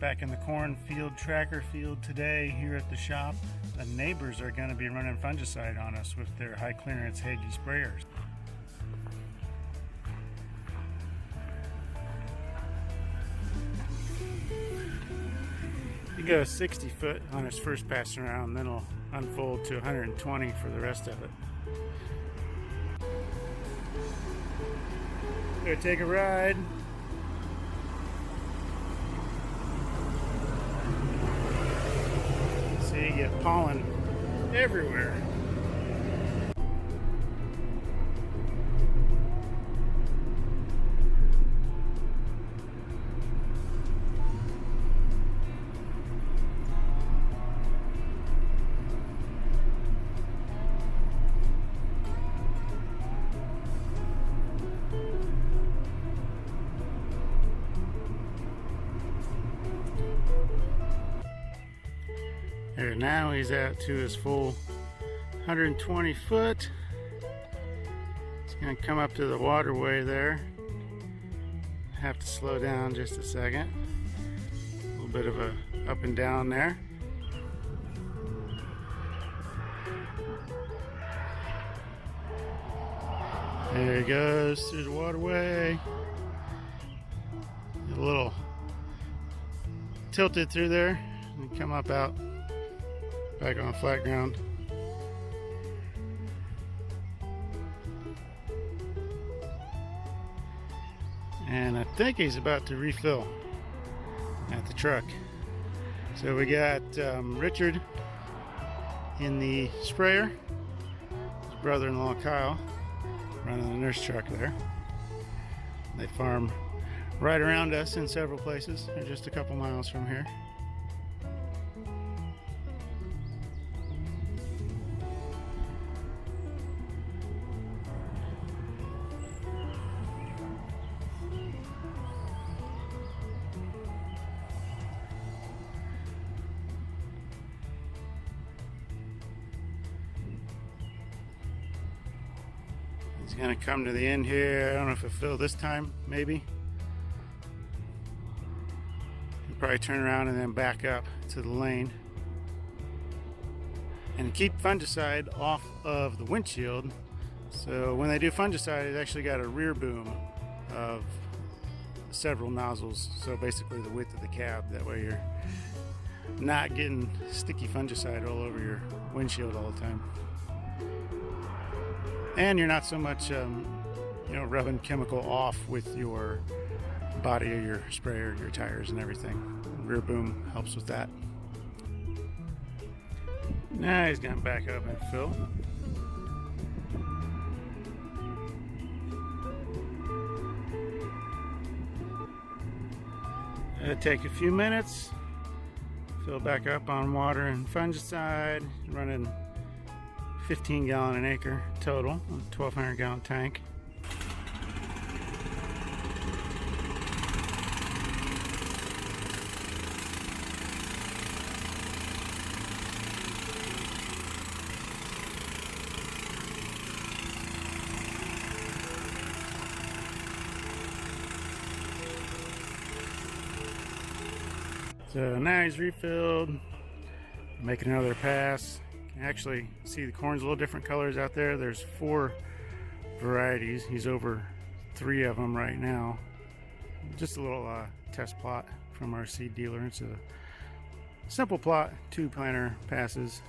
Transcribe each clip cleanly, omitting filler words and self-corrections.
back in the cornfield tracker field today here at the shop. The neighbors are going to be running fungicide on us with their high clearance Hagie sprayers. He goes 60 foot on his first pass around, then it'll unfold to 120 for the rest of it. Gonna take a ride. See, you get pollen everywhere. There, now he's out to his full 120 foot. He's going to come up to the waterway there. Have to slow down just a second. A little bit of a up and down there. There he goes through the waterway. A little tilted through there and come up out back on flat ground. And I think he's about to refill at the truck. So we got Richard in the sprayer, his brother-in-law Kyle running the nurse truck there. They farm right around us in several places. They're just a couple miles from here. He's gonna come to the end here. I don't know if it'll fill this time, maybe. He'll probably turn around and then back up to the lane. And keep fungicide off of the windshield. So when they do fungicide, it's actually got a rear boom of several nozzles. So basically the width of the cab. That way you're not getting sticky fungicide all over your windshield all the time. And you're not so much, rubbing chemical off with your body of your sprayer, your tires and everything. Rear boom helps with that. Now he's gonna back up and fill. It'll take a few minutes. Fill back up on water and fungicide, running 15 gallon an acre total, a 1,200 gallon tank. So now he's refilled, making another pass. You can actually see the corn's a little different colors out there. There's 4 varieties. He's over 3 of them right now. Just a little test plot from our seed dealer. It's a simple plot, 2 planter passes.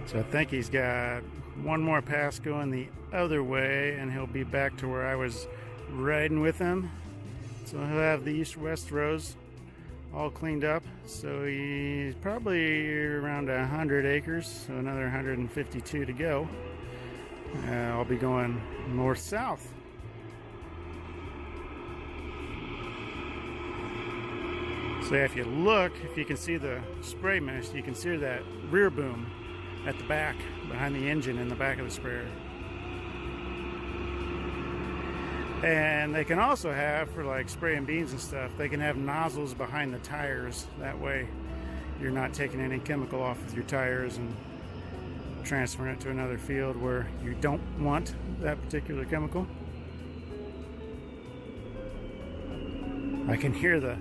So I think he's got one more pass going the other way and he'll be back to where I was riding with him. So he'll have the east-west rows all cleaned up. So he's probably around 100 acres, so another 152 to go. I'll be going north-south. So if you look, if you can see the spray mesh, you can see that rear boom at the back, behind the engine in the back of the sprayer. And they can also have, for like spraying beans and stuff, they can have nozzles behind the tires. That way you're not taking any chemical off of your tires and transferring it to another field where you don't want that particular chemical. I can hear the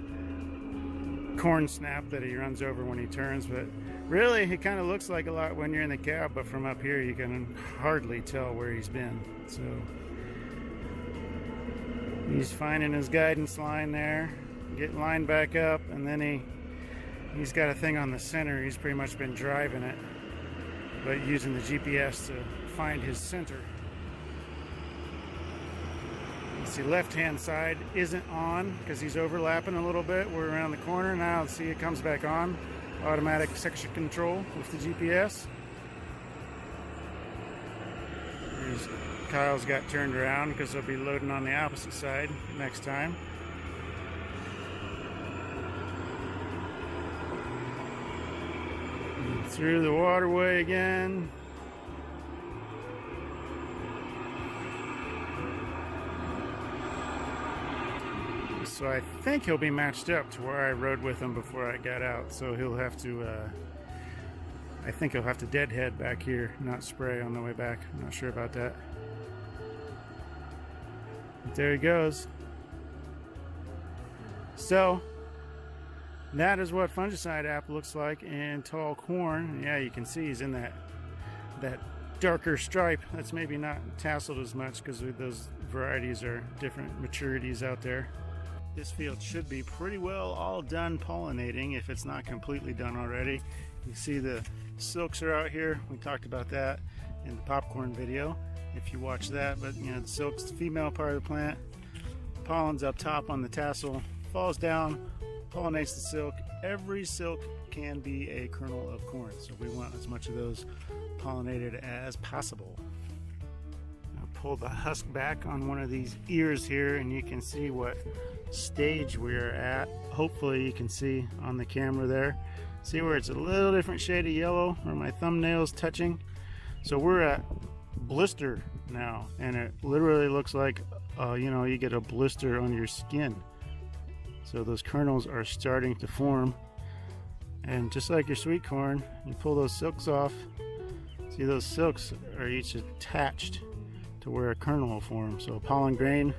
corn snap that he runs over when he turns, but really it kind of looks like a lot when you're in the cab, but from up here you can hardly tell where he's been. So he's finding his guidance line there, getting lined back up, and then he's got a thing on the center. He's pretty much been driving it, but using the GPS to find his center. You see, left-hand side isn't on because he's overlapping a little bit. We're around the corner now. Let's see, it comes back on. Automatic section control with the GPS. Here's Kyle's got turned around because they'll be loading on the opposite side next time. And through the waterway again. So I think he'll be matched up to where I rode with him before I got out. So he'll have to, I think he'll have to deadhead back here, not spray on the way back. I'm not sure about that. But there he goes. So that is what Fungicide app looks like in tall corn. Yeah, you can see he's in that darker stripe. That's maybe not tasseled as much because those varieties are different maturities out there. This field should be pretty well all done pollinating if it's not completely done already. You see the silks are out here. We talked about that in the popcorn video if you watch that. But you know, the silk's the female part of the plant. Pollen's up top on the tassel, falls down, pollinates the silk. Every silk can be a kernel of corn, so we want as much of those pollinated as possible. I'll pull the husk back on one of these ears here and you can see what stage we're at. Hopefully you can see on the camera there. See where it's a little different shade of yellow where my thumbnail's touching? So we're at blister now, and it literally looks like you know, you get a blister on your skin. So those kernels are starting to form, and just like your sweet corn, you pull those silks off. See, those silks are each attached to where a kernel will form. So a pollen grain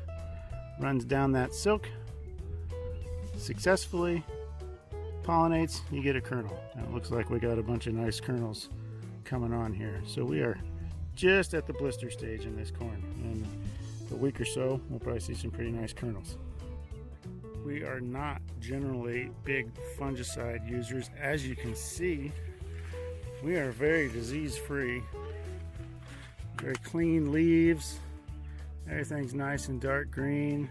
runs down that silk, successfully pollinates, you get a kernel. And it looks like we got a bunch of nice kernels coming on here. So we are just at the blister stage in this corn. In a week or so, we'll probably see some pretty nice kernels. We are not generally big fungicide users. As you can see, we are very disease-free. Very clean leaves. Everything's nice and dark green.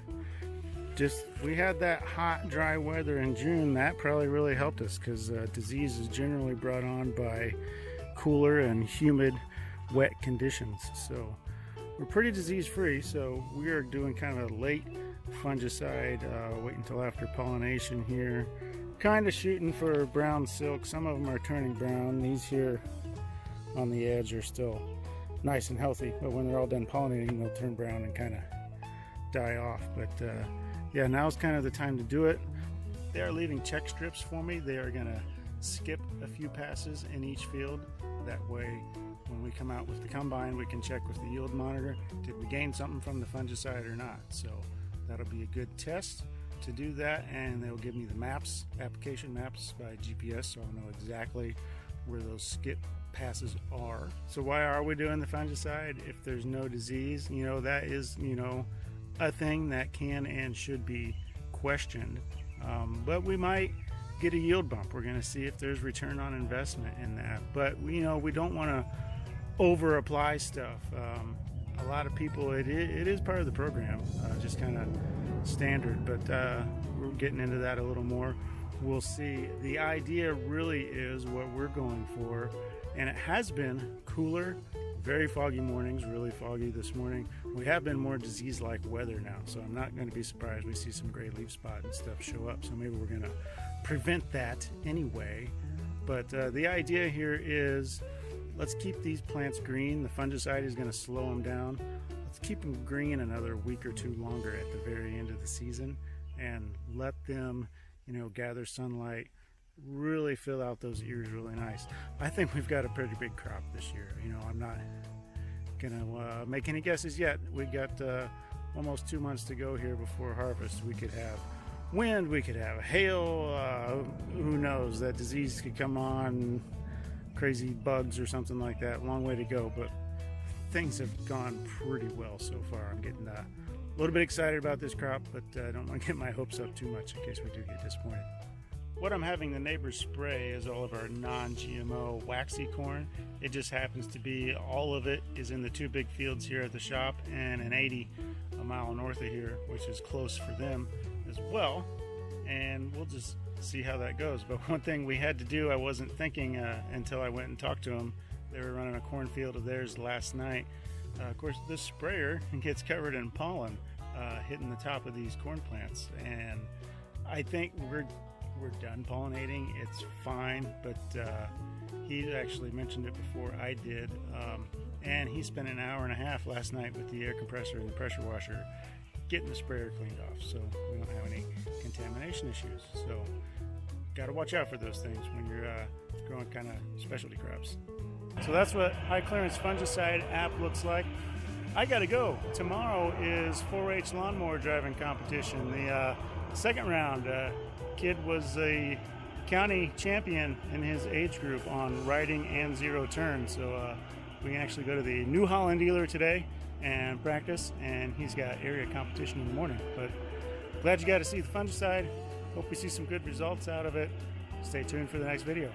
Just, we had that hot, dry weather in June. That probably really helped us because disease is generally brought on by cooler and humid, wet conditions. So we're pretty disease-free. So we are doing kind of a late fungicide, wait until after pollination here. Kind of shooting for brown silk. Some of them are turning brown. These here on the edge are still nice and healthy, but when they're all done pollinating, they'll turn brown and kind of die off. But yeah, now's kind of the time to do it. They are leaving check strips for me. They are going to skip a few passes in each field. That way, when we come out with the combine, we can check with the yield monitor, did we gain something from the fungicide or not? So that'll be a good test to do that, and they'll give me the maps, application maps by GPS, so I'll know exactly where those skip passes are. So why are we doing the fungicide if there's no disease? You know, that is, you know, a thing that can and should be questioned, but we might get a yield bump. We're going to see if there's return on investment in that, but you know, we don't want to over apply stuff. A lot of people, it is part of the program, just kind of standard, but we're getting into that a little more. We'll see. The idea really is what we're going for, and it has been cooler, very foggy mornings, really foggy this morning. We have been more disease-like weather now, so I'm not going to be surprised we see some gray leaf spot and stuff show up, so maybe we're going to prevent that anyway. But the idea here is, let's keep these plants green. The fungicide is going to slow them down. Let's keep them green another week or two longer at the very end of the season and let them, you know, gather sunlight, really fill out those ears really nice. I think we've got a pretty big crop this year. You know, I'm not gonna make any guesses yet. We got almost 2 months to go here before harvest. We could have wind, we could have hail, who knows, that disease could come on, crazy bugs or something like that. Long way to go, but things have gone pretty well so far. I'm getting a little bit excited about this crop, but I don't want to get my hopes up too much in case we do get disappointed. What I'm having the neighbors spray is all of our non-GMO waxy corn. It just happens to be all of it is in the 2 big fields here at the shop and an 80 a mile north of here, which is close for them as well. And we'll just see how that goes. But one thing we had to do, I wasn't thinking until I went and talked to them. They were running a cornfield of theirs last night. Of course, this sprayer gets covered in pollen hitting the top of these corn plants, and I think we're done pollinating. It's fine, but he actually mentioned it before I did, and he spent an hour and a half last night with the air compressor and the pressure washer getting the sprayer cleaned off, so we don't have any contamination issues. So got to watch out for those things when you're growing kind of specialty crops. So that's what high clearance fungicide app looks like. I gotta go. Tomorrow is 4-H lawnmower driving competition. The second round, kid was a county champion in his age group on riding and 0 turn. So we can actually go to the New Holland dealer today and practice, and he's got area competition in the morning. But glad you got to see the fungicide. Hope we see some good results out of it. Stay tuned for the next video.